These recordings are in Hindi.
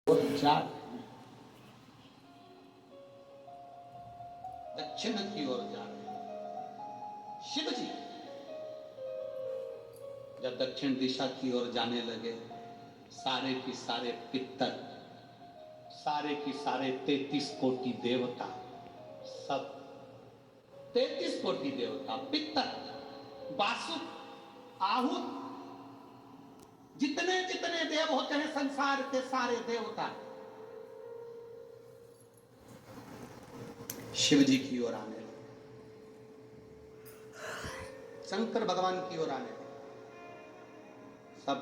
जा दक्षिण की ओर जा रहे शिव जी। जब दक्षिण दिशा की ओर जाने लगे, सारे की सारे पितर, सारे की सारे 33 कोटि देवता, सब 33 कोटि देवता, पितर, वासुक, आहूत, जितने जितने देव होते हैं संसार के सारे देवता शिव जी की ओर आने लगे, शंकर भगवान की ओर आने लगे। सब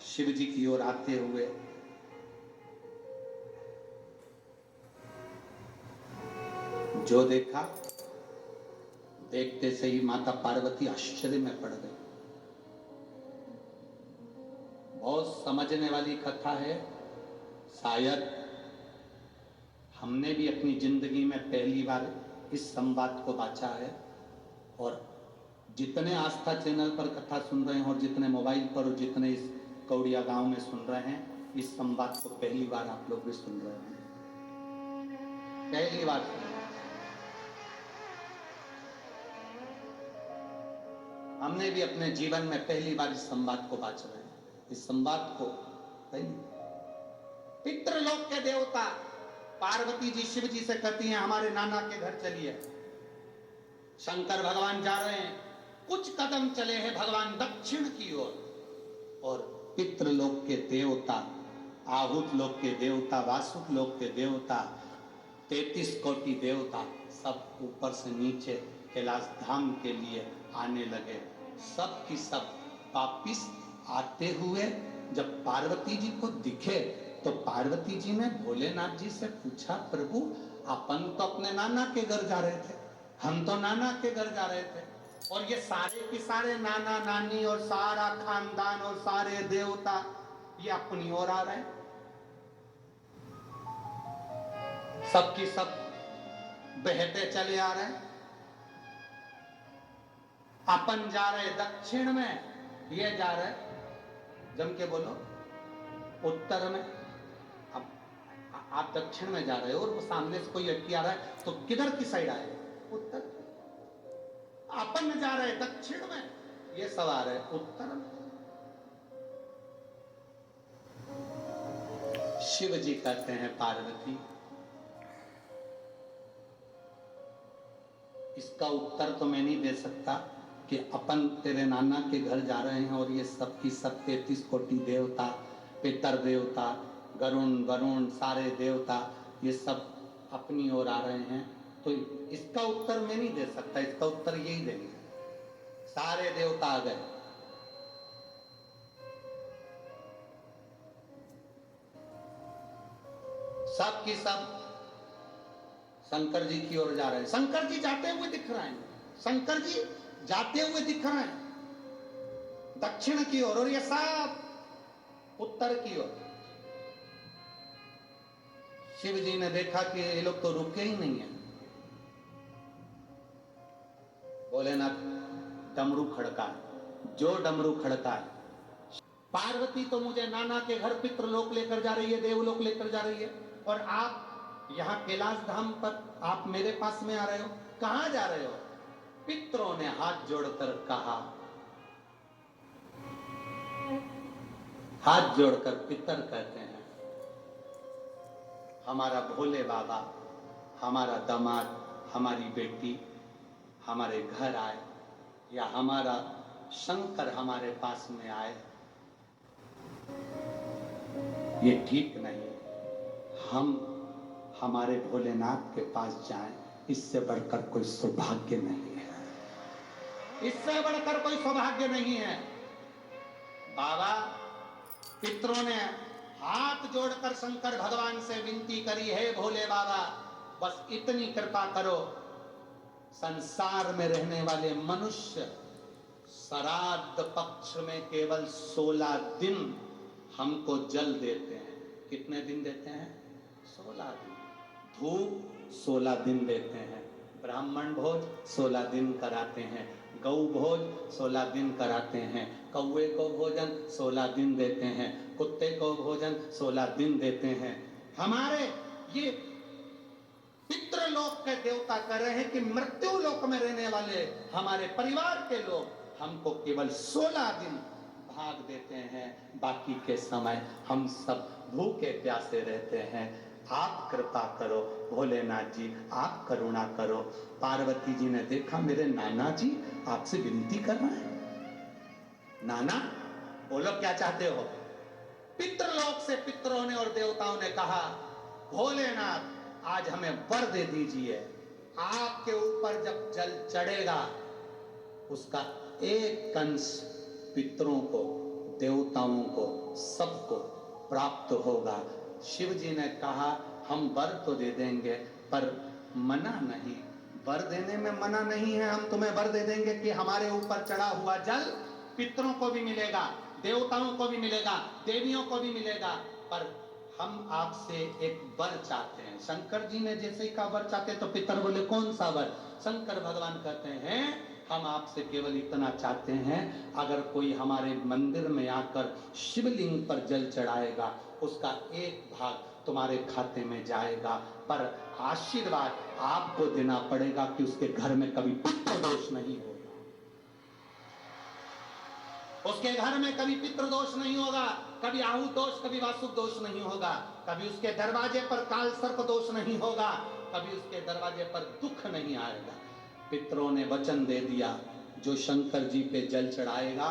शिव जी की ओर आते हुए जो देखा, देखते से ही माता पार्वती आश्चर्य में पड़ गई। बहुत समझने वाली कथा है। शायद हमने भी अपनी जिंदगी में पहली बार इस संवाद को बांचा है, और जितने आस्था चैनल पर कथा सुन रहे हैं और जितने मोबाइल पर और जितने इस कौड़िया गांव में सुन रहे हैं, इस संवाद को पहली बार आप लोग भी सुन रहे हैं, पहली बार सुन रहे हैं। हमने भी अपने जीवन में पहली बार इस संवाद को बांच रहे हैं। इस संवाद को पितृलोक के देवता पार्वती जी शिव जी से कहती हैं हमारे नाना के घर चलिए। शंकर भगवान जा रहे हैं, कुछ कदम चले हैं भगवान दक्षिण की ओर, और पितृलोक के देवता, आहूत लोक के देवता, वासुक लोक के देवता, 33 कोटि देवता सब ऊपर से नीचे कैलाश धाम के लिए आने लगे। सब की सब वापिस आते हुए जब पार्वती जी को दिखे तो पार्वती जी ने भोलेनाथ जी से पूछा, प्रभु अपन तो अपने नाना के घर जा रहे थे, हम तो नाना के घर जा रहे थे, और ये सारे के सारे नाना नानी और सारा खानदान और सारे देवता ये अपनी ओर आ रहे हैं, सबकी सब बहते चले आ रहे हैं। अपन जा रहे दक्षिण में, ये जा रहे, जम के बोलो, उत्तर में। अब आप दक्षिण में जा रहे हो और वो सामने से कोई व्यक्ति आ रहा है तो किधर की साइड आए? उत्तर। अपन जा रहे दक्षिण में, ये सब आ रहे उत्तर में। शिव जी कहते हैं पार्वती, इसका उत्तर तो मैं नहीं दे सकता कि अपन तेरे नाना के घर जा रहे हैं और ये सब की सब 33 कोटि देवता, पितर देवता, गरुण वरुण सारे देवता ये सब अपनी ओर आ रहे हैं, तो इसका उत्तर मैं नहीं दे सकता। इसका उत्तर यही देंगे, सारे देवता आ गए। सब की सब शंकर जी की ओर जा रहे हैं। शंकर जी जाते हुए दिख रहे हैं, शंकर जी जाते हुए दिख रहे हैं दक्षिण की ओर, और ये सब उत्तर की ओर। शिव जी ने देखा कि ये लोग तो रुके ही नहीं है। भोलेनाथ डमरू खड़का, जो डमरू खड़का है, पार्वती तो मुझे नाना के घर पितृलोक लेकर जा रही है, देवलोक लेकर जा रही है, और आप यहाँ कैलाश धाम पर आप मेरे पास में आ रहे हो, कहां जा रहे हो? पितरों ने हाथ जोड़कर कहा, हाथ जोड़कर पितर कहते हैं हमारा भोले बाबा, हमारा दामाद, हमारी बेटी हमारे घर आए, या हमारा शंकर हमारे पास में आए, ये ठीक नहीं। हम हमारे भोलेनाथ के पास जाएं, इससे बढ़कर कोई सौभाग्य नहीं है, इससे बढ़कर कोई सौभाग्य नहीं है। बाबा, पितरों ने हाथ जोड़कर शंकर भगवान से विनती करी, है भोले बाबा बस इतनी कृपा करो, संसार में रहने वाले मनुष्य श्राद्ध पक्ष में केवल 16 दिन हमको जल देते हैं। कितने दिन देते हैं? 16 दिन। धूप 16 दिन देते हैं, ब्राह्मण भोज 16 दिन कराते हैं, गौ भोज 16 दिन कराते हैं, कौवे को भोजन 16 दिन देते हैं, कुत्ते को भोजन 16 दिन देते हैं। हमारे ये पितृलोक के देवता कह रहे हैं कि मृत्यु लोक में रहने वाले हमारे परिवार के लोग हमको केवल 16 दिन भाग देते हैं, बाकी के समय हम सब भूखे प्यासे रहते हैं। आप कृपा करो भोलेनाथ जी, आप करुणा करो। पार्वती जी ने देखा मेरे नाना जी आपसे विनती कर रहे हैं। नाना बोलो क्या चाहते हो? पितृलोक से पितरों ने और देवताओं ने कहा, भोलेनाथ आज हमें वर दे दीजिए, आपके ऊपर जब जल चढ़ेगा उसका एक कंश पितरों को, देवताओं को, सबको प्राप्त होगा। शिव जी ने कहा हम वर तो दे देंगे पर मना नहीं, वर देने में मना नहीं है। हम तुम्हें वर दे देंगे कि हमारे ऊपर चढ़ा हुआ जल पितरों को भी मिलेगा, देवताओं को भी मिलेगा, देवियों को भी मिलेगा, पर हम आपसे एक वर चाहते हैं। शंकर जी ने जैसे ही कहा वर चाहते तो पितर बोले कौन सा वर? शंकर भगवान कहते हैं हम आपसे केवल इतना चाहते हैं, अगर कोई हमारे मंदिर में आकर शिवलिंग पर जल चढ़ाएगा उसका एक भाग तुम्हारे खाते में जाएगा, पर आशीर्वाद आपको देना पड़ेगा कि उसके घर में कभी पितृ दोष नहीं होगा, उसके घर में कभी पितृ दोष नहीं होगा, कभी आहु दोष, कभी वासु दोष नहीं होगा, कभी उसके दरवाजे पर काल सर्प दोष नहीं होगा, कभी उसके दरवाजे पर दुख नहीं आएगा। पितरों ने वचन दे दिया जो शंकर जी पे जल चढ़ाएगा,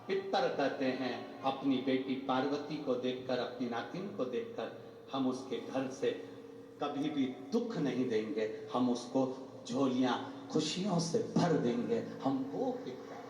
पितर कहते हैं अपनी बेटी पार्वती को देखकर, अपनी नातिन को देखकर हम उसके घर से कभी भी दुख नहीं देंगे, हम उसको झोलियां खुशियों से भर देंगे। हम वो पितर